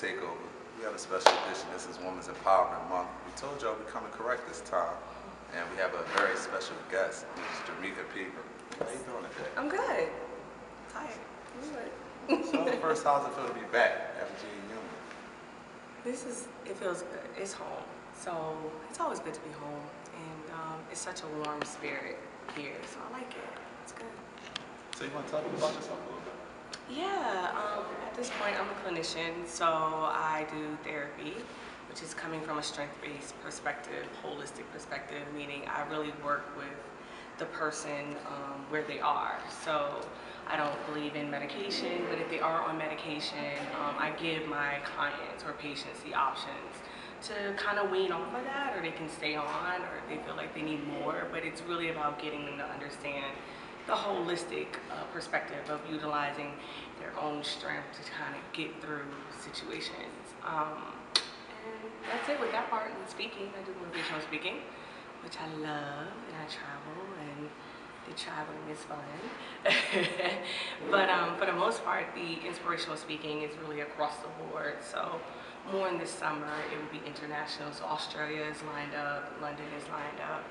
TakeOver. We have a special edition. This is Women's Empowerment Month. We told y'all we're coming correct this time. And we have a very special guest, which is Germika Pegram. How you doing today? I'm good. Tired. I'm good. So first, how's it feel to be back after being human? It feels good. It's home. So it's always good to be home. And it's such a warm spirit here. So I like it. It's good. So you want to tell me about yourself a little bit? Yeah, at this point I'm a clinician, so I do therapy, which is coming from a strength-based perspective, holistic perspective, meaning I really work with the person where they are. So I don't believe in medication, but if they are on medication, I give my clients or patients the options to kind of wean off of that, or they can stay on, or if they feel like they need more, but it's really about getting them to understand the holistic perspective of utilizing their own strength to kind of get through situations. And that's it with that part. And speaking, I do motivational speaking, which I love, and I travel, and the traveling is fun. But for the most part, the inspirational speaking is really across the board. So more in this summer, it will be international. So Australia is lined up, London is lined up.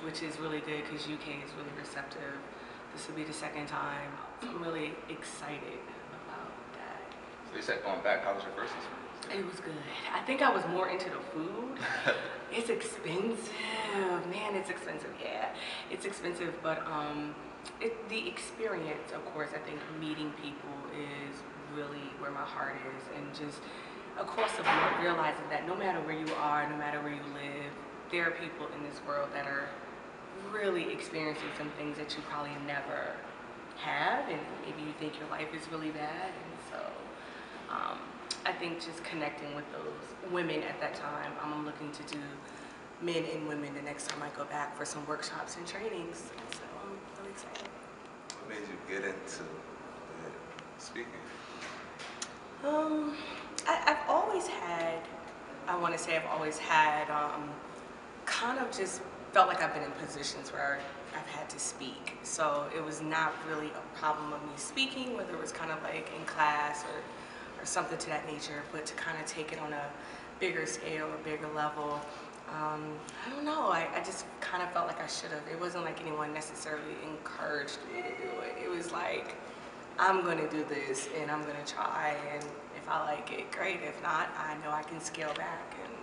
Which is really good because UK is really receptive. This will be the second time. I'm really excited about that. So you said going back, how was your first experience? It was good. I think I was more into the food. It's expensive. Man, it's expensive. Yeah, it's expensive, but the experience, of course, I think meeting people is really where my heart is, and just across the board realizing that no matter where you are, no matter where you live, there are people in this world that are really experiencing some things that you probably never have, and maybe you think your life is really bad. And so I think just connecting with those women at that time, I'm looking to do men and women the next time I go back for some workshops and trainings. So I'm really excited. What made you get into speaking? I've always had, I've always had kind of just felt like I've been in positions where I've had to speak. So it was not really a problem of me speaking, whether it was kind of like in class or something to that nature, but to kind of take it on a bigger scale, a bigger level. I don't know, I just kind of felt like I should have. It wasn't like anyone necessarily encouraged me to do it. It was like, I'm gonna do this and I'm gonna try, and if I like it, great. If not, I know I can scale back and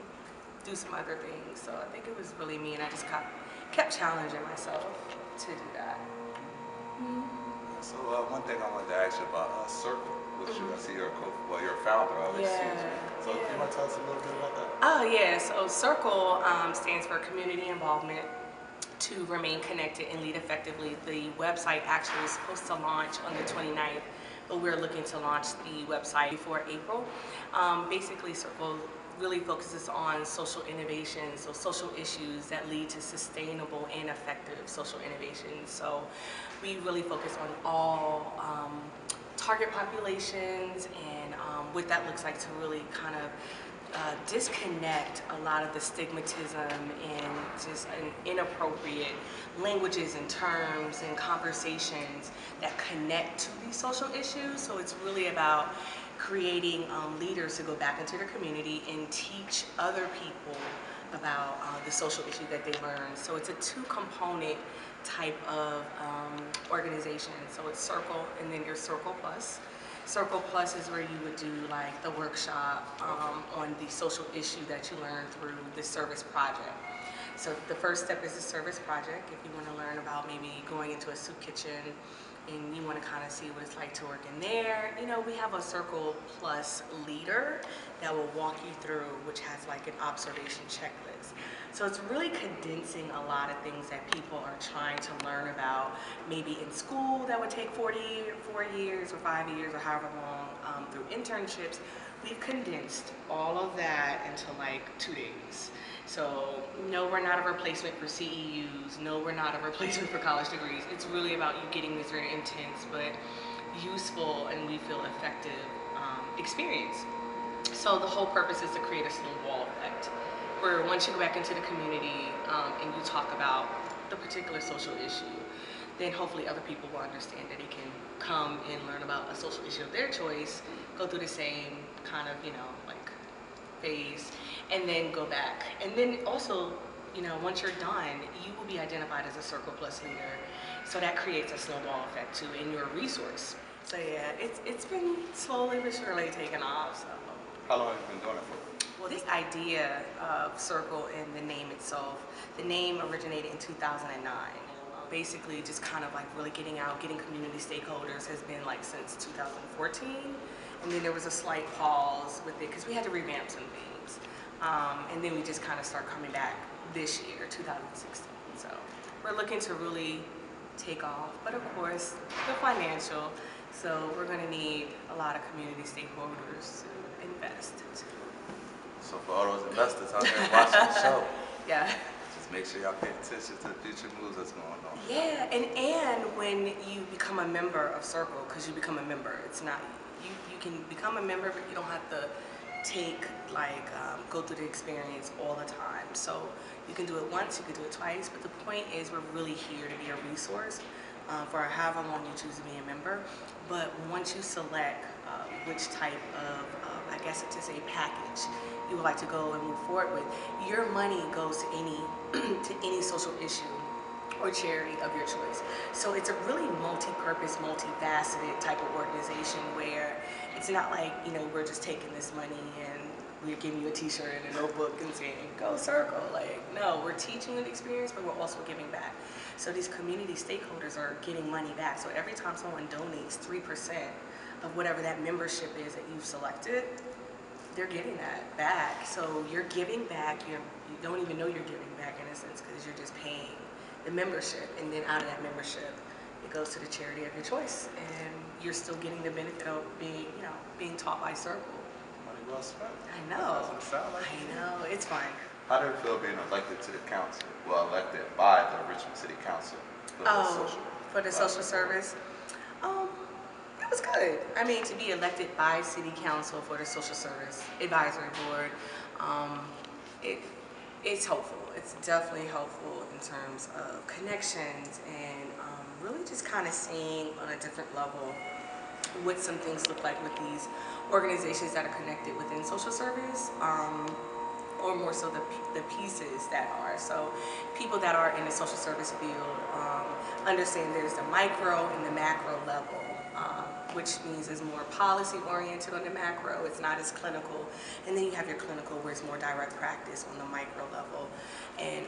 do some other things. So I think it was really me, and I just kept challenging myself to do that. So one thing I wanted to ask you about C.I.R.C.L.E, which I see you're you're a founder of it. So do you want to tell us a little bit about that? Oh yeah, so C.I.R.C.L E stands for Community Involvement to Remain Connected and Lead Effectively. The website actually was supposed to launch on the 29th, but we're looking to launch the website before April. Basically, C.I.R.C.L really focuses on social innovation, so social issues that lead to sustainable and effective social innovation. So we really focus on all target populations and what that looks like to really kind of disconnect a lot of the stigmatism and just inappropriate languages and terms and conversations that connect to these social issues. So it's really about creating leaders to go back into their community and teach other people about the social issue that they learn. So it's a two-component type of organization. So it's C.I.R.C.L and then your C.I.R.C.L Plus. C.I.R.C.L Plus is where you would do like the workshop on the social issue that you learn through the service project. So the first step is the service project. If you want to learn about maybe going into a soup kitchen and you want to kind of see what it's like to work in there, you know, we have a C.I.R.C.L Plus leader that will walk you through, which has like an observation checklist. So it's really condensing a lot of things that people are trying to learn about, maybe in school that would take 4 years or 5 years or however long, through internships. We've condensed all of that into like 2 days. So no, we're not a replacement for CEUs. No, we're not a replacement for college degrees. It's really about you getting this very intense but useful and we feel effective experience. So the whole purpose is to create a snowball effect, where once you go back into the community and you talk about the particular social issue, then hopefully other people will understand that they can come and learn about a social issue of their choice, go through the same kind of, like phase, and then go back. And then also, once you're done, you will be identified as a Circle Plus leader. So that creates a snowball effect too in your resource. So yeah, it's been slowly but surely taking off. So. How long have you been doing it for? Well, this idea of Circle and the name itself, the name originated in 2009. Basically just kind of like really getting out, getting community stakeholders has been like since 2014. And then there was a slight pause with it because we had to revamp some things. And then we just kind of start coming back this year, 2016. So we're looking to really take off, but of course the financial. So we're going to need a lot of community stakeholders to invest too. So for all those investors out there watching the show, Yeah. just make sure y'all pay attention to the future moves that's going on. Yeah, and when you become a member of Circle, because you become a member, it's not, you can become a member, but you don't have to go through the experience all the time. So you can do it once, you can do it twice, but the point is we're really here to be a resource for however long you choose to be a member. But once you select which type of, I guess to say, package you would like to go and move forward with, your money goes to any social issue or charity of your choice. So it's a really multi-purpose, multifaceted type of organization where it's not like, we're just taking this money and we're giving you a t-shirt and a notebook and saying, go Circle. Like, no, we're teaching an experience, but we're also giving back. So these community stakeholders are getting money back. So every time someone donates 3% of whatever that membership is that you've selected, they're getting that back. So you're giving back, you don't even know you're giving back in a sense because you're just paying the membership, and then out of that membership, it goes to the charity of your choice, and you're still getting the benefit of being taught by Circle. Money well spent. I know. That's what it sounds like. I know. It's fun. How did it feel being elected to the council? Well, elected by the Richmond City Council For the social service. It was good. I mean, to be elected by City Council for the Social Service Advisory Board, it's helpful. It's definitely helpful in terms of connections and really just kind of seeing on a different level what some things look like with these organizations that are connected within social service, or more so the pieces that are. So people that are in the social service field understand there's the micro and the macro level, which means it's more policy oriented on the macro, it's not as clinical. And then you have your clinical where it's more direct practice on the micro level. And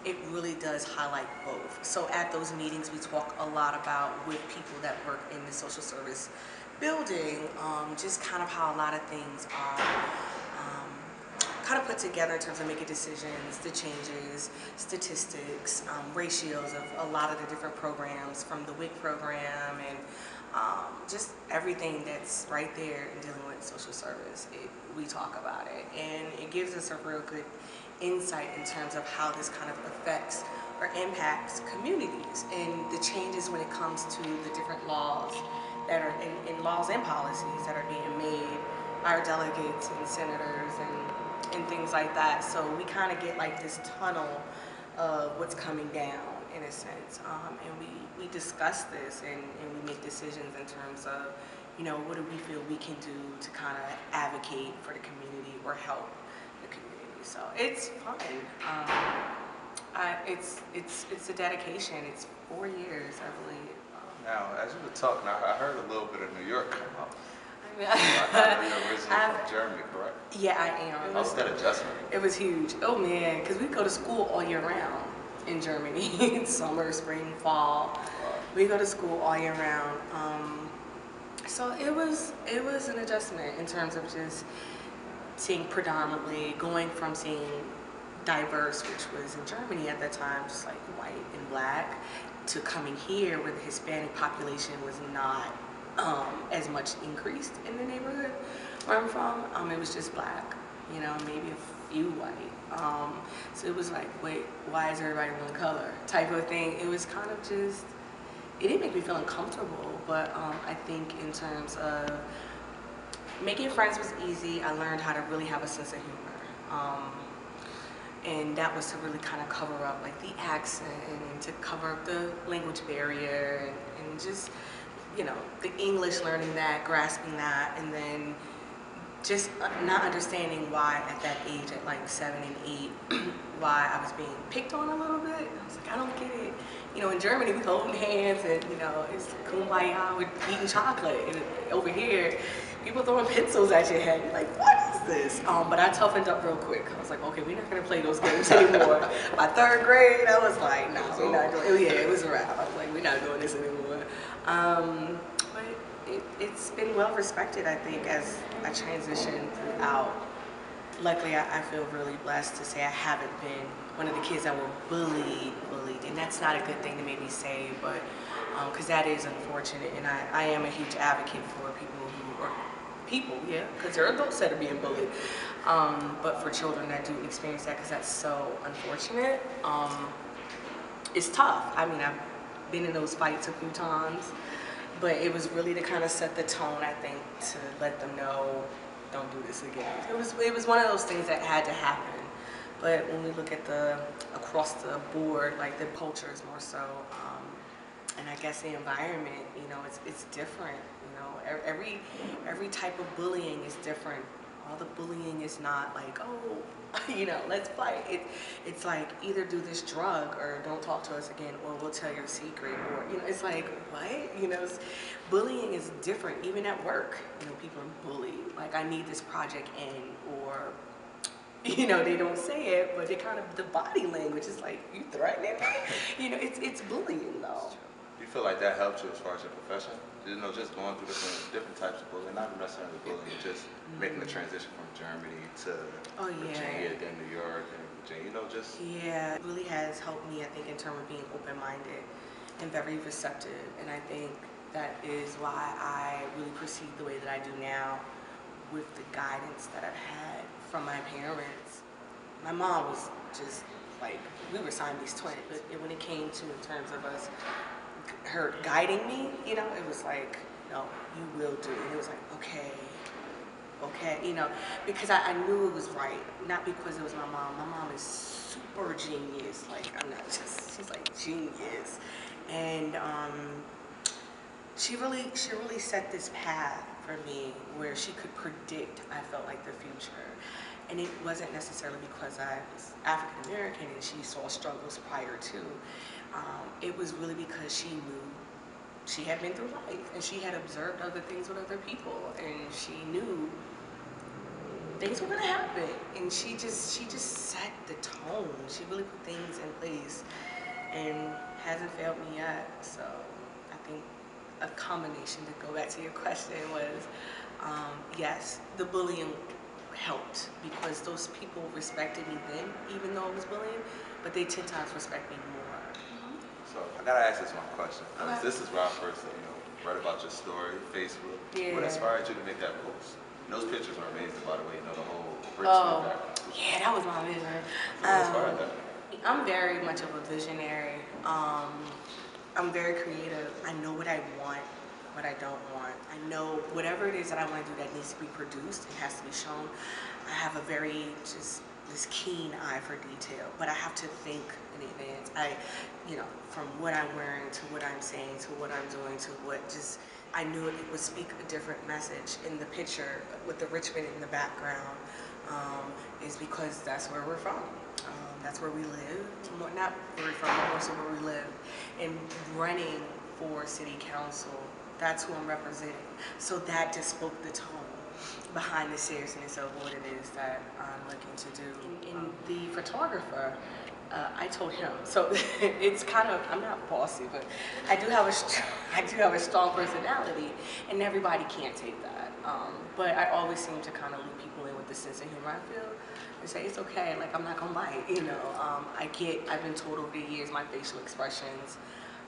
it really does highlight both. So at those meetings we talk a lot about with people that work in the social service building, just kind of how a lot of things are kind of put together in terms of making decisions, the changes, statistics, ratios of a lot of the different programs from the WIC program and just everything that's right there in dealing with social service. We talk about it, and it gives us a real good insight in terms of how this kind of affects or impacts communities and the changes when it comes to the different laws that are in laws and policies that are being made by our delegates and senators and things like that. So we kind of get like this tunnel of what's coming down in a sense, and we discuss this and we make decisions in terms of, what do we feel we can do to kind of advocate for the community or help the community. So it's fun. It's a dedication. It's 4 years, I believe. Now, as you were talking, I heard a little bit of New York come up. I know you're originally from Germany, correct? Yeah, I am. How's that adjustment? It was huge. Oh man, because we go to school all year round in Germany. Summer, spring, fall. We go to school all year round. So it was an adjustment in terms of just seeing predominantly, going from seeing diverse, which was in Germany at that time, just like white and black, to coming here where the Hispanic population was not as much increased in the neighborhood where I'm from. It was just black, maybe a few white. So it was like, wait, why is everybody one color type of thing. It was kind of just, it didn't make me feel uncomfortable, but I think in terms of making friends was easy. I learned how to really have a sense of humor. And that was to really kind of cover up like the accent and to cover up the language barrier and just, you know, the English, learning that, grasping that, and then just not understanding why at that age, at like 7 and 8, why I was being picked on a little bit. I was like, I don't get it. You know, in Germany we hold hands and, you know, it's kumbaya with eating chocolate. And over here, people throwing pencils at your head. You're like, what is this? But I toughened up real quick. I was like, okay, we're not gonna play those games anymore. By 3rd grade, I was like, no, we're not doing it. Yeah, it was a wrap. I was like, we're not doing this anymore. But it's been well respected, I think, as I transition throughout. Luckily, I feel really blessed to say I haven't been one of the kids that were bullied, and that's not a good thing to maybe say, but because that is unfortunate, and I am a huge advocate for people, yeah, because there are adults that are being bullied, but for children that do experience that, because that's so unfortunate, it's tough. I mean, I've been in those fights a few times, but it was really to kind of set the tone, I think, to let them know, don't do this again. It was one of those things that had to happen. But when we look at across the board, like the culture is more so, and I guess the environment, you know, it's different. You know, every type of bullying is different. All the bullying is not like, oh, you know, let's fight. It's like either do this drug or don't talk to us again, or we'll tell your secret, or, you know, it's like, what? You know, bullying is different. Even at work, you know, people are bullied. Like, I need this project in, or, you know, they don't say it, but they kind of, the body language is like, you threatening me? You know, it's bullying though. Do you feel like that helped you as far as your profession? You know, just going through different types of bullying, not necessarily bullying, just making the transition from Germany to Virginia, then New York, and Virginia, you know, just... Yeah, it really has helped me, I think, in terms of being open-minded and very receptive, and I think that is why I really proceed the way that I do now with the guidance that I've had from my parents. My mom was just like, we were Siamese twins, but when it came to in terms of her guiding me, you know, it was like, no, you will do it. And it was like, okay, you know, because I knew it was right, not because it was my mom. My mom is super genius, like, I'm not just, she's like genius. And she really set this path for me where she could predict, I felt like, the future. And it wasn't necessarily because I was African American and she saw struggles prior to. It was really because she knew she had been through life and she had observed other things with other people, and she knew things were gonna happen. And she just set the tone. She really put things in place and hasn't failed me yet. So I think a combination, to go back to your question, was yes, the bullying helped because those people respected me then, even though it was bullying, but they 10 times respect me more. So I gotta ask this one question. This is where I first, you know, read about your story, Facebook. Yeah. What inspired you to make that post? And those pictures are amazing, by the way. You know, the whole Richmond background. Yeah, that was my vision. What inspired that? I'm very much of a visionary. I'm very creative. I know what I want, what I don't want. I know whatever it is that I want to do that needs to be produced, it has to be shown. I have a very this keen eye for detail, but I have to think in advance. You know, from what I'm wearing to what I'm saying to what I'm doing to what I knew it would speak a different message in the picture with the Richmond in the background, is because that's where we're from. That's where we live. Not where we're from, but also where we live. And running for City Council, that's who I'm representing. So that just spoke the tone behind the seriousness of what it is that I'm looking to do. And the photographer, I told him, so it's kind of, I'm not bossy, but I do have a strong personality, and everybody can't take that. But I always seem to kind of loop people in with the sense of humor, I feel, and say it's okay, like I'm not gonna bite, you know. I've been told over the years my facial expressions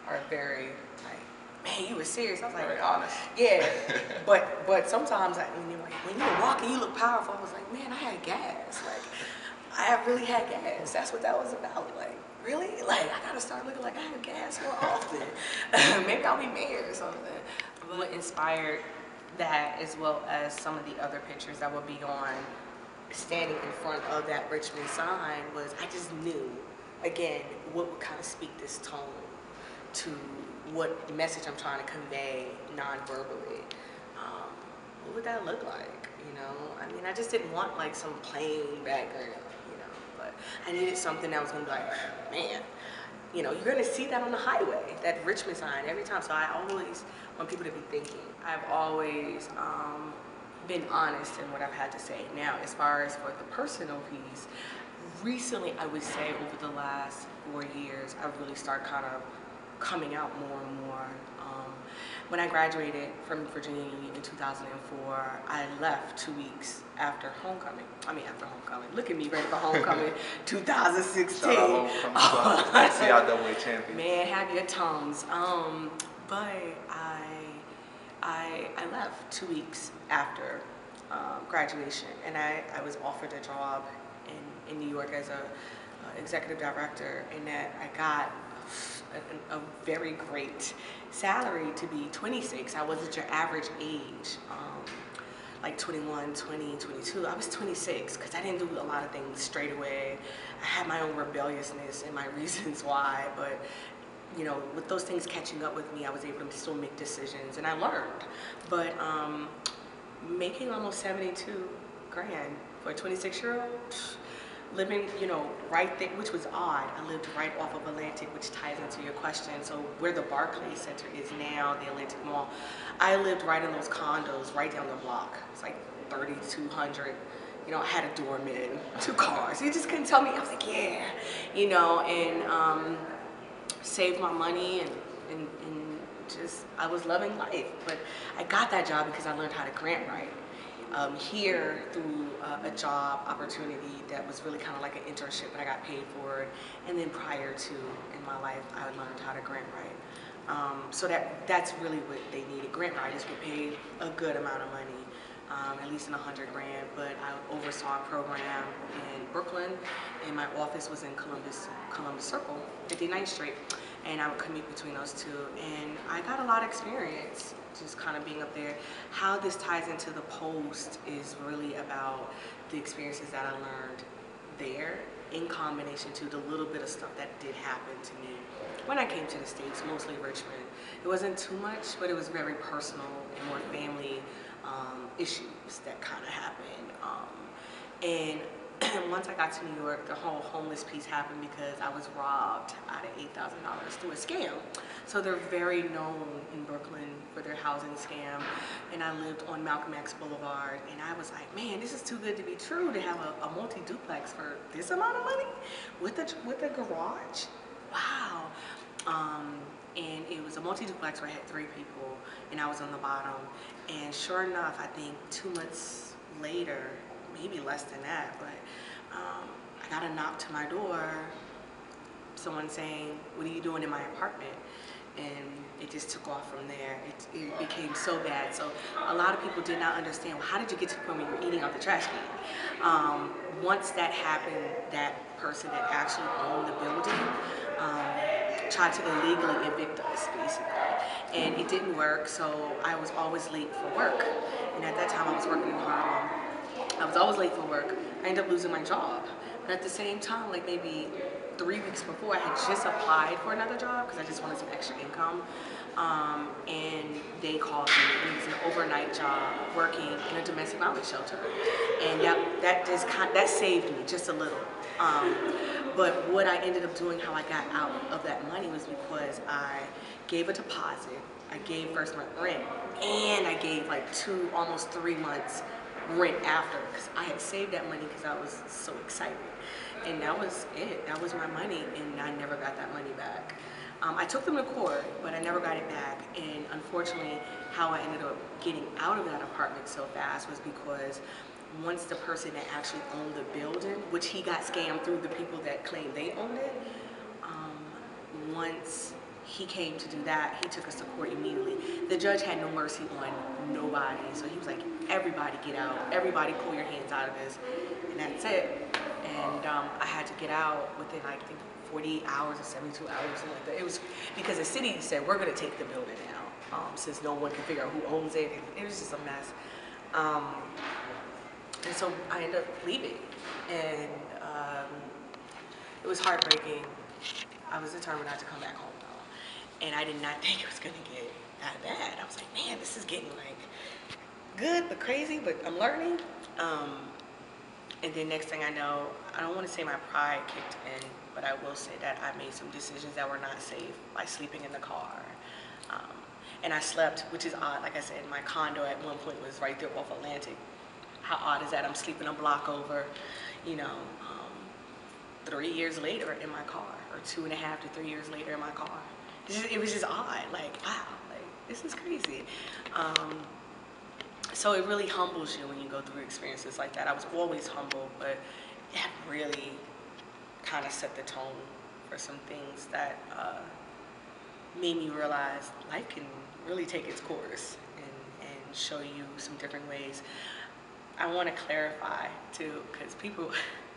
are very like, man, you were serious. I was like, very honest. Yeah, but sometimes when you're walking, you look powerful. I was like, man, I had gas. Like, I really had gas. That's what that was about. Like, really? Like, I gotta start looking like I have gas more often. Maybe I'll be mayor or something. What inspired that, as well as some of the other pictures that will be on standing in front of that Richmond sign was, I just knew, again, what would kind of speak this tone to what message I'm trying to convey non-verbally. What would that look like, you know? I mean, I just didn't want like some plain background, you know, but I needed something that was gonna be like, man, you know, you're gonna see that on the highway, that Richmond sign every time. So I always want people to be thinking. I've always been honest in what I've had to say. Now, as far as for the personal piece, recently I would say over the last 4 years, I've really started kind of coming out more and more. When I graduated from Virginia Union in 2004, I left 2 weeks after homecoming. After homecoming. Look at me, ready for homecoming 2016. C.I.R.C.L.E. champion. Man, have your tongues. But I left 2 weeks after graduation, and I was offered a job in New York as a executive director, and that I got a very great salary to be 26. I wasn't your average age, like 21, 20, 22. I was 26 because I didn't do a lot of things straight away. I had my own rebelliousness and my reasons why, but you know, with those things catching up with me, I was able to still make decisions, and I learned. But making almost 72 grand for a 26-year-old, living, you know, right there, which was odd. I lived right off of Atlantic, which ties into your question. So where the Barclays Center is now, the Atlantic Mall, I lived right in those condos, right down the block. It's like 3,200. You know, I had a doorman, 2 cars. You just couldn't tell me. I was like, yeah, you know, and saved my money and just, I was loving life. But I got that job because I learned how to grant write. Here through a job opportunity that was really kind of like an internship, but I got paid for it. And then prior to in my life, I learned how to grant write. So that's really what they needed. Grant writers were paid a good amount of money, at least in 100 grand. But I oversaw a program in Brooklyn, and my office was in Columbus Circle, 59th Street, and I would commute between those two. And I got a lot of experience just kind of being up there. How this ties into the post is really about the experiences that I learned there in combination to the little bit of stuff that did happen to me when I came to the States, mostly Richmond. It wasn't too much, but it was very personal and more family issues that kind of happened. And once I got to New York, the whole homeless piece happened because I was robbed out of $8,000 through a scam. So they're very known in Brooklyn for their housing scam. And I lived on Malcolm X Boulevard, and I was like, man, this is too good to be true to have a multi-duplex for this amount of money with a garage. Wow. And it was a multi-duplex where I had 3 people, and I was on the bottom. And sure enough, I think 2 months later, maybe less than that, but I got a knock to my door, someone saying, what are you doing in my apartment? And it just took off from there. It became so bad. So a lot of people did not understand, well, how did you get to the point where you're eating out the trash can? Once that happened, that person that actually owned the building tried to illegally evict us, basically. And it didn't work, so I was always late for work. And at that time, I was working in Harlem. I was always late for work. I ended up losing my job. But at the same time, like maybe 3 weeks before, I had just applied for another job because I just wanted some extra income. And they called me, and it was an overnight job working in a domestic violence shelter. And that saved me just a little. But what I ended up doing, how I got out of that money, was because I gave a deposit, I gave first month rent, and I gave like almost 3 months rent after, because I had saved that money because I was so excited. And that was it. That was my money, and I never got that money back. I took them to court, but I never got it back. And unfortunately, how I ended up getting out of that apartment so fast was because once the person that actually owned the building, which he got scammed through the people that claimed they owned it, once he came to do that, he took us to court immediately. The judge had no mercy on nobody. So he was like, everybody get out. Everybody pull your hands out of this. And that's it. And I had to get out within, I think, 48 hours or 72 hours, something like that. It was because the city said, we're going to take the building now, since no one can figure out who owns it. It was just a mess. And so I ended up leaving, and it was heartbreaking. I was determined not to come back home though, and I did not think it was gonna get that bad. I was like, man, this is getting like good but crazy, but I'm learning. And then next thing I know, I don't want to say my pride kicked in, but I will say that I made some decisions that were not safe by sleeping in the car. And I slept, which is odd. Like I said, my condo at one point was right there off Atlantic. How odd is that? I'm sleeping a block over, you know, 3 years later in my car, or 2.5 to 3 years later in my car. It was just odd. Like, wow, like this is crazy. So it really humbles you when you go through experiences like that. I was always humble, but it really kind of set the tone for some things that made me realize life can really take its course and show you some different ways. I want to clarify too, because people,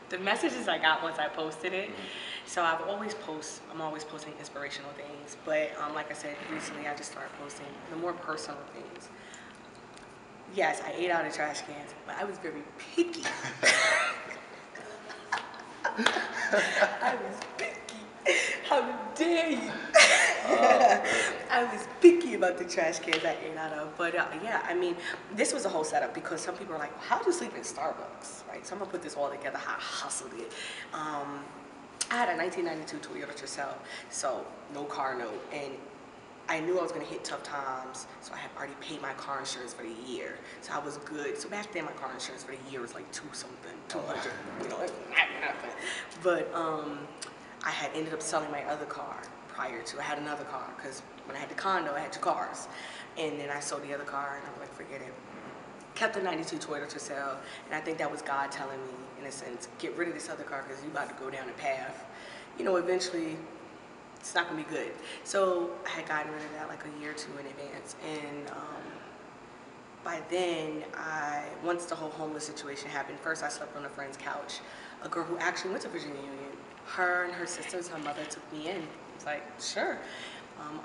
the messages I got once I posted it, so I'm always posting inspirational things, but like I said, recently I just started posting the more personal things. Yes, I ate out of trash cans, but I was very picky. I was picky. How dare you? I was picky about the trash cans I ate out of. But yeah, I mean, this was a whole setup because some people are like, well, how do you sleep in Starbucks? Right? So I'm gonna put this all together, how I hustled it. I had a 1992 Toyota C.I.R.C.L.E, so no car note. And I knew I was gonna hit tough times, so I had already paid my car insurance for the year. So I was good. So back then my car insurance for the year was like 200, you know, nothing. But I had ended up selling my other car prior to. I had another car because when I had the condo, I had 2 cars. And then I sold the other car and I was like, forget it. Kept the 92 Toyota C.I.R.C.L.E, and I think that was God telling me, in a sense, get rid of this other car because you're about to go down a path. You know, eventually it's not gonna be good. So I had gotten rid of that like a year or 2 in advance. And by then, once the whole homeless situation happened, first I slept on a friend's couch. A girl who actually went to Virginia Union. Her and her sisters, her mother took me in. I was like, sure.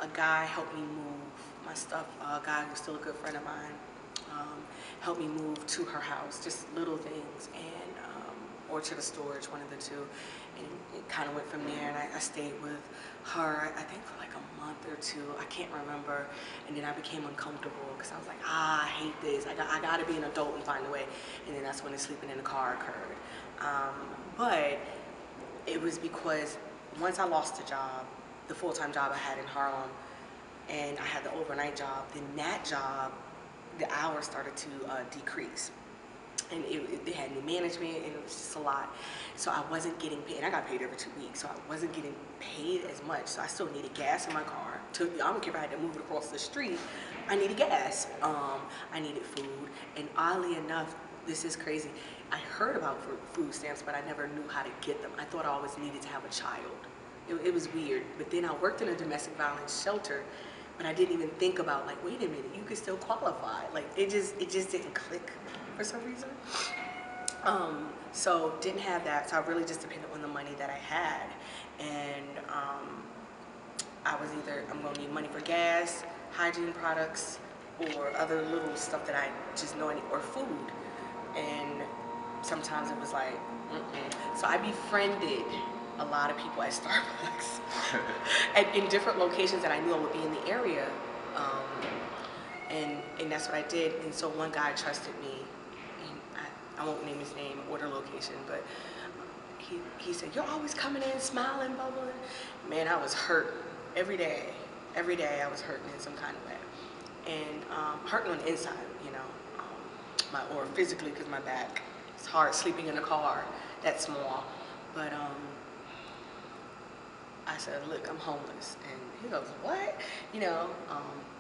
A guy helped me move my stuff. A guy who's still a good friend of mine helped me move to her house, just little things, and or to the storage, one of the two. And it kind of went from there, and I stayed with her, I think for like a month or 2, I can't remember. And then I became uncomfortable because I was like, I hate this. I got to be an adult and find a way. And then that's when the sleeping in the car occurred. But it was because once I lost the job, the full-time job I had in Harlem, and I had the overnight job, then that job, the hours started to decrease. And they had new management, and it was just a lot. So I wasn't getting paid, and I got paid every 2 weeks, so I wasn't getting paid as much. So I still needed gas in my car. I don't care if I had to move it across the street, I needed gas. I needed food, and oddly enough, this is crazy, I heard about food stamps, but I never knew how to get them. I thought I always needed to have a child. It was weird. But then I worked in a domestic violence shelter, but I didn't even think about, like, wait a minute, you could still qualify. Like, it just didn't click for some reason. So didn't have that, so I really just depended on the money that I had. And I was either, I'm gonna need money for gas, hygiene products, or other little stuff that I just know I need, or food. And sometimes it was like, So I befriended a lot of people at Starbucks in different locations that I knew I would be in the area. And that's what I did. And so one guy trusted me. I won't name his name or the location, but he said, you're always coming in, smiling, bubbling. Man, I was hurt every day. Every day I was hurting in some kind of way. And hurting on the inside, you know, or physically because my back. It's hard sleeping in a car that small. But I said, look, I'm homeless. And he goes, what? You know,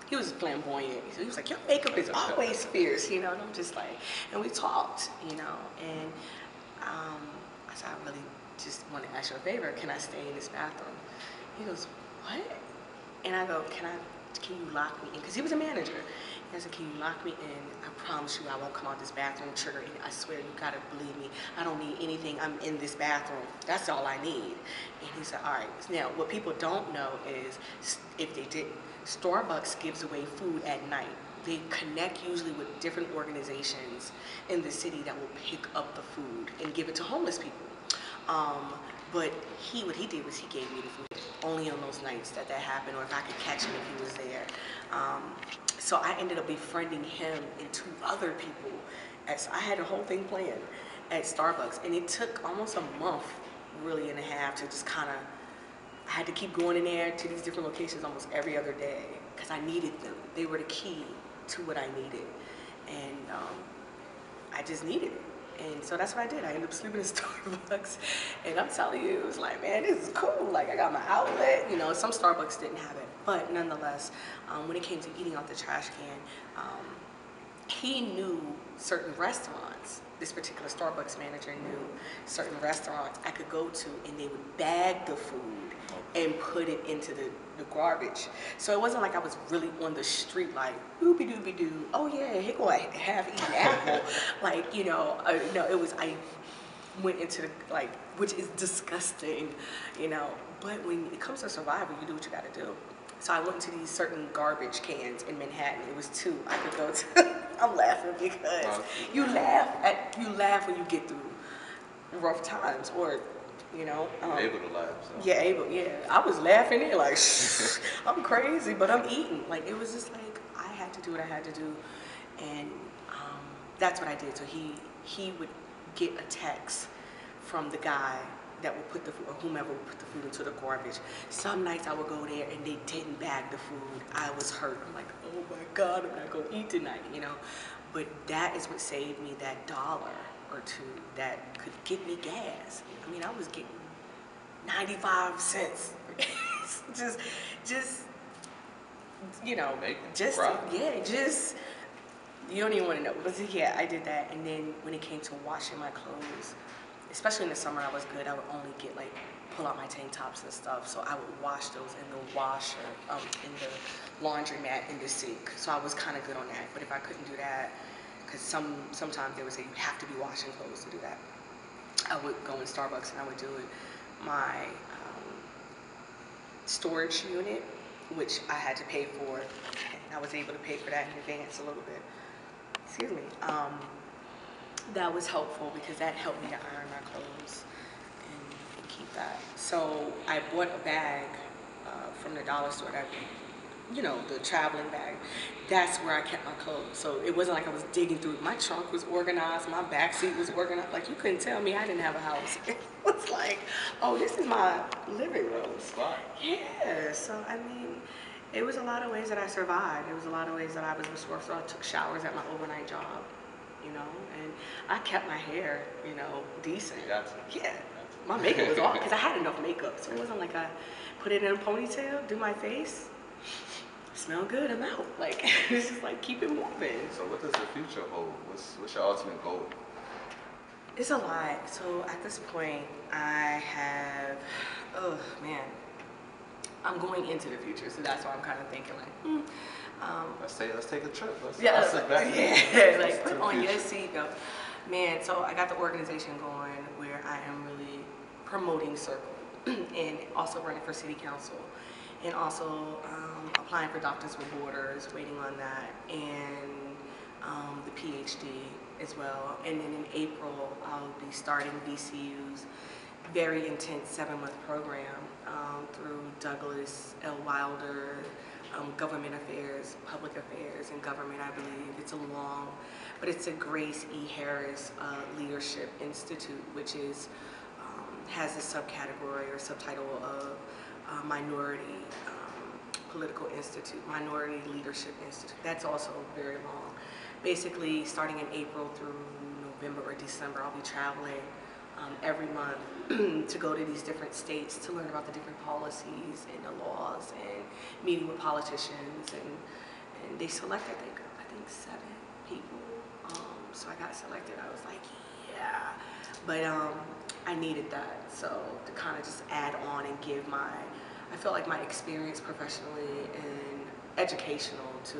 he was flamboyant. So he was like, your makeup is always fierce, you know? And I'm just like, and we talked, you know? And I said, I really just want to ask you a favor. Can I stay in this bathroom? He goes, what? And I go, can you lock me in? Because he was a manager. And I said, can you lock me in? I promise you I won't come out this bathroom trigger. And I swear, you gotta believe me. I don't need anything. I'm in this bathroom. That's all I need. And he said, all right. Now, what people don't know is, if they didn't, Starbucks gives away food at night. they connect usually with different organizations in the city that will pick up the food and give it to homeless people. But what he did was he gave me the food only on those nights that happened, or if I could catch him if he was there. So I ended up befriending him and 2 other people. I had the whole thing planned at Starbucks, and it took almost a month, really and a half, to just kind of, I had to keep going in there to these different locations almost every other day because I needed them. They were the key to what I needed, and I just needed it. And so that's what I did. I ended up sleeping in Starbucks, and I'm telling you, it was like, man, this is cool. Like, I got my outlet. You know, some Starbucks didn't have it, but nonetheless, when it came to eating out the trash can, he knew certain restaurants. This particular Starbucks manager knew certain restaurants I could go to, and they would bag the food and put it into the garbage. So it wasn't like I was really on the street like, doobie doobie doo, oh yeah, here go a half-eaten apple. Like, you know, no, it was, I went into the, like, which is disgusting, you know. But when it comes to survival, you do what you gotta do. So I went to these certain garbage cans in Manhattan. It was 2 I could go to. I'm laughing because you laugh when you get through rough times, or you know. Able to laugh. So. Yeah. I was laughing there like, I'm crazy, but I'm eating. Like, it was just like I had to do what I had to do, and that's what I did. So he would get a text from the guy that would put the food, or whomever would put the food into the garbage. Some nights I would go there and they didn't bag the food. I was hurt. I'm like, oh my God, I'm not gonna eat tonight, you know? But that is what saved me that $1 or 2 that could get me gas. I mean, I was getting 95 cents. just, you know, you don't even want to know. But yeah, I did that. And then when it came to washing my clothes, especially in the summer, I was good. I would only get, like, pull out my tank tops and stuff. So I would wash those in the washer, in the laundromat, in the sink. So I was kind of good on that. But if I couldn't do that, because sometimes they would say you have to be washing clothes to do that, I would go in Starbucks and I would do it. My storage unit, which I had to pay for, and I was able to pay for that in advance a little bit. Excuse me. That was helpful because that helped me to iron my clothes and keep that. So I bought a bag from the dollar store, that, you know, the traveling bag. That's where I kept my clothes. So it wasn't like I was digging through. My trunk was organized, my back seat was organized. Like, you couldn't tell me I didn't have a house. It was like, oh, this is my living room. Yeah, so I mean, it was a lot of ways that I survived. It was a lot of ways that I was resourceful. I took showers at my overnight job, you know, and I kept my hair, you know, decent. Yeah, my makeup was off because I had enough makeup. So it wasn't like I put it in a ponytail, do my face, smell good, I'm out. Like, it's just like, keep it moving. So what does the future hold? What's your ultimate goal? It's a lot. So at this point, I have, oh man, I'm going into the future. So that's why I'm kind of thinking like, let's take a trip. Let's like put on your seatbelt. Man, so I got the organization going where I am really promoting C.I.R.C.L.E and also running for City Council, and also applying for Doctors with Borders, waiting on that, and the PhD as well. And then in April, I'll be starting VCU's very intense 7-month program through Douglas L. Wilder, Government Affairs, Public Affairs, and Government, I believe. It's a long, but it's a Grace E. Harris Leadership Institute, which is has a subcategory or subtitle of Minority Political Institute, Minority Leadership Institute. That's also very long. Basically, starting in April through November or December, I'll be traveling every month to go to these different states to learn about the different policies and the laws, and meeting with politicians, and they selected, I think 7 people. So I got selected. I was like, yeah. But I needed that, so to kind of just add on and give I felt like my experience professionally and educational to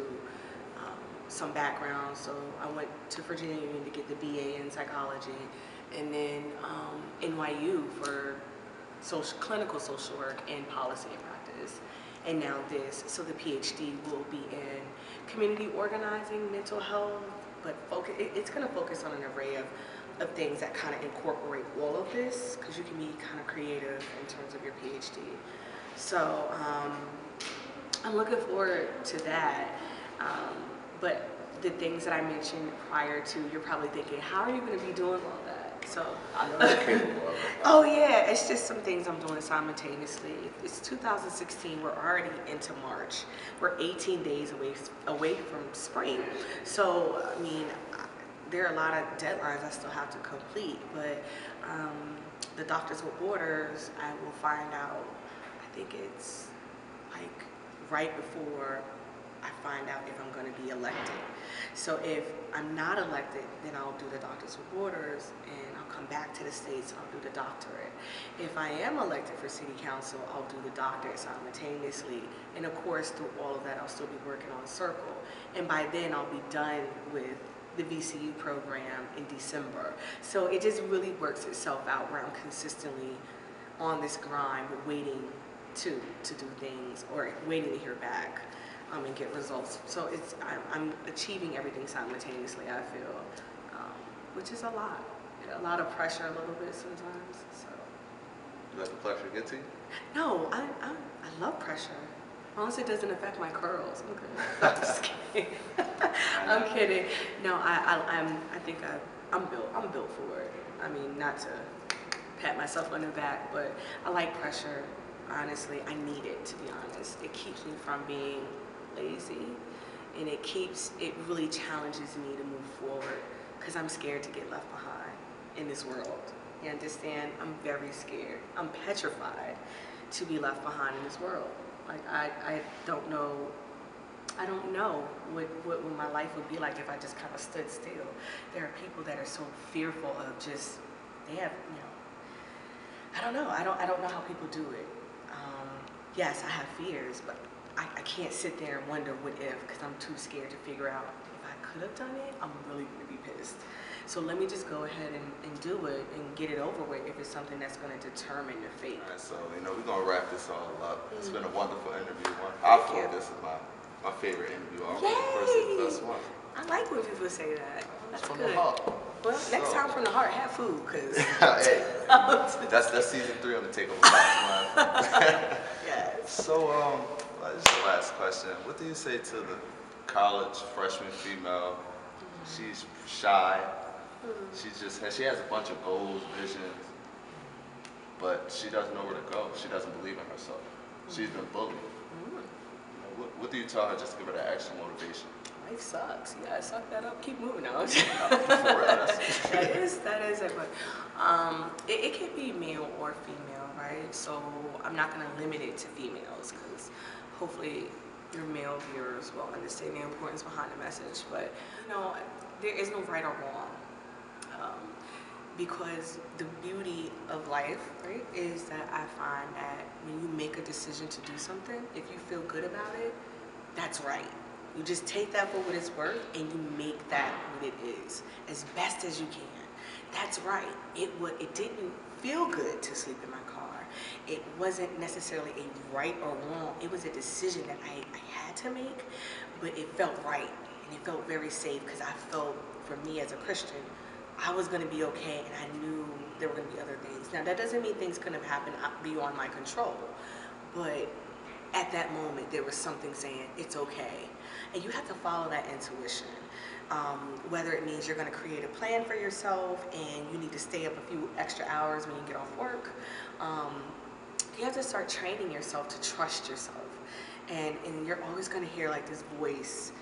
some background. So I went to Virginia Union to get the BA in psychology, and then NYU for clinical social work and policy and practice. and now this. So the PhD will be in community organizing, mental health, but it's going to focus on an array of things that kind of incorporate all of this, because you can be kind of creative in terms of your PhD. So I'm looking forward to that. But the things that I mentioned prior to, you're probably thinking, how are you going to be doing all that? So I know you're capable of it. Oh yeah, it's just some things I'm doing simultaneously. It's 2016. We're already into March. We're 18 days away from spring. So I mean, there are a lot of deadlines I still have to complete. But the Doctors with Borders, I will find out. I think it's like right before I find out if I'm going to be elected. So if I'm not elected, then I'll do the Doctors with Borders, and I'll come back to the States and I'll do the doctorate. If I am elected for City Council, I'll do the doctorate simultaneously. And of course, through all of that, I'll still be working on C.I.R.C.L.E. And by then, I'll be done with the VCU program in December. So it just really works itself out where I'm consistently on this grind, but waiting to do things, or waiting to hear back and get results. So I'm achieving everything simultaneously, I feel, which is a lot of pressure a little bit sometimes. So you let the pressure get to you? No, I love pressure. As long as it doesn't affect my curls, I'm good. I'm just kidding. I'm kidding. No, I think I'm built for it. I mean, not to pat myself on the back, but I like pressure. Honestly, I need it, to be honest. It keeps me from being lazy, and it really challenges me to move forward, because I'm scared to get left behind in this world. You understand? I'm very scared. I'm petrified to be left behind in this world. Like, I don't know what my life would be like if I just kind of stood still. There are people that are so fearful of just, they have, I don't know. I don't know how people do it. Yes, I have fears, but I can't sit there and wonder what if, because I'm too scared to figure out if I could have done it, I'm really going to be pissed. So let me just go ahead and do it and get it over with if it's something that's going to determine your fate. All right, so, we're going to wrap this all up. It's been a wonderful interview. I feel this is my favorite interview already. First is the best one. I like when people say that. That's from good. the heart. Well, next time from the heart, have food, because hey, that's season 3 on the TakeOver box. Yes. So, this is the last question. What do you say to the college freshman female? She's shy. She has a bunch of goals, visions, but she doesn't know where to go. She doesn't believe in herself. She's been bullied. What do you tell her just to give her that extra motivation? Life sucks. You gotta suck that up. Keep moving on. That is it. But it can be male or female, right? So I'm not gonna limit it to females, because hopefully your male viewers will understand the importance behind the message. But there is no right or wrong, because the beauty of life, right, is that I find that when you make a decision to do something, if you feel good about it, that's right. You just take that for what it's worth, and you make that what it is, as best as you can. That's right. It didn't feel good to sleep in my car. It wasn't necessarily a right or wrong. It was a decision that I had to make, but it felt right, and it felt very safe, because I felt, for me as a Christian, I was going to be okay, and I knew there were going to be other things. Now, that doesn't mean things couldn't have happened beyond my control, but at that moment, there was something saying, it's okay. And you have to follow that intuition. Whether it means you're going to create a plan for yourself and you need to stay up a few extra hours when you get off work, you have to start training yourself to trust yourself. And you're always going to hear like this voice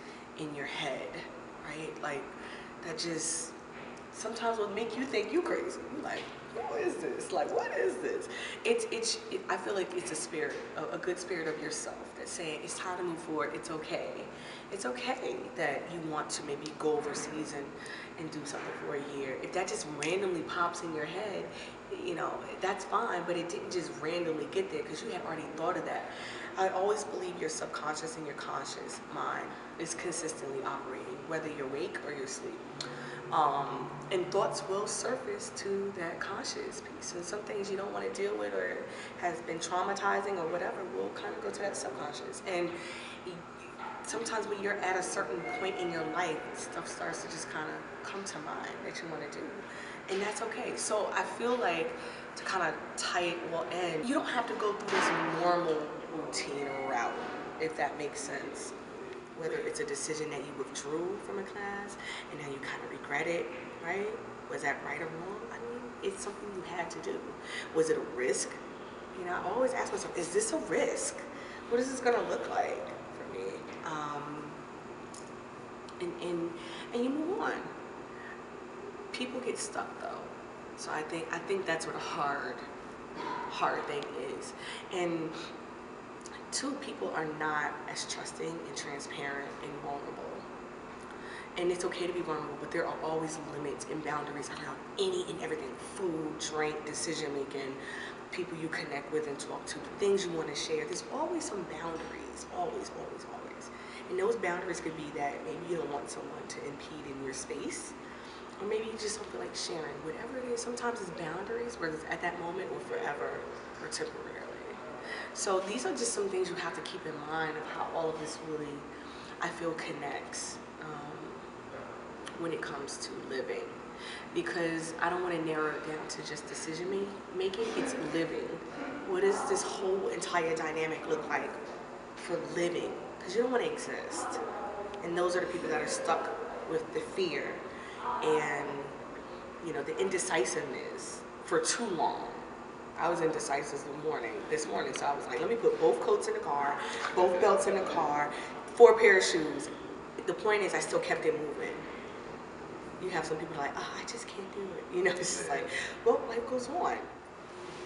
in your head, right? Like, that just sometimes will make you think you crazy. You're like, who is this? Like, what is this? I feel like it's a spirit, a good spirit of yourself that's saying it's time to move forward. It's okay. It's okay that you want to maybe go overseas and do something for a year. If that just randomly pops in your head, that's fine, but it didn't just randomly get there because you had already thought of that. I always believe your subconscious and your conscious mind is consistently operating, whether you're awake or you're asleep. And thoughts will surface to that conscious piece. And some things you don't want to deal with or has been traumatizing or whatever will kind of go to that subconscious. And sometimes when you're at a certain point in your life, stuff starts to just kind of come to mind that you want to do. And that's okay. So I feel like to kind of tie it all in, you don't have to go through this normal routine or route, if that makes sense. Whether it's a decision that you withdrew from a class and now you kind of regret it, right? Was that right or wrong? I mean, it's something you had to do. Was it a risk? You know, I always ask myself, is this a risk? What is this gonna look like for me? And you move on. People get stuck though. So I think that's what a hard thing is. And two, people are not as trusting and transparent and vulnerable. And it's okay to be vulnerable, but there are always limits and boundaries around any and everything. Food, drink, decision making, people you connect with and talk to, things you want to share. There's always some boundaries, always. And those boundaries could be that maybe you don't want someone to impede in your space, or maybe you just don't feel like sharing. Whatever it is, sometimes it's boundaries, whether it's at that moment or forever or temporarily. So these are just some things you have to keep in mind of how all of this really, I feel, connects when it comes to living. Because I don't want to narrow it down to just decision making, it's living. What does this whole entire dynamic look like for living? Because you don't want to exist. And those are the people that are stuck with the fear and, you know, the indecisiveness for too long. I was indecisive this morning, so I was like, let me put both coats in the car, both belts in the car, 4 pair of shoes. The point is I still kept it moving. You have some people like, I just can't do it. You know, it's just like, well, life goes on.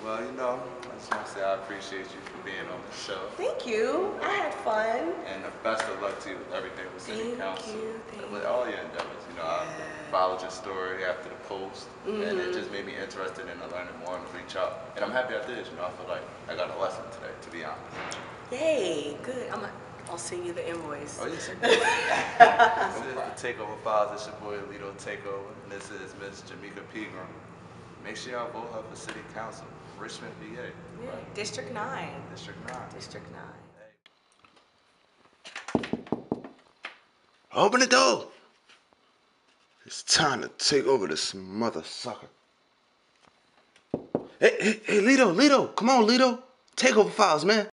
Well, you know, I just want to say I appreciate you for being on the show. Thank you. I had fun. And the best of luck to you with everything with City Council. Thank and with all your endeavors. You know, I followed your story after the post, and it just made me interested in learning more and reach out. And I'm happy I did. You know, I feel like I got a lesson today, to be honest. Yay, good. I'll send you the invoice. Oh, yes. This is the TakeOver Files. It's your boy Lito TakeOver, and this is Miss Germika Pegram. Make sure y'all vote her for City Council, Richmond, VA. Yeah. Right? District 9. District 9. District 9. Open the door. It's time to take over this mother sucker. Hey, Lito, come on, Lito. TakeOver Files, man.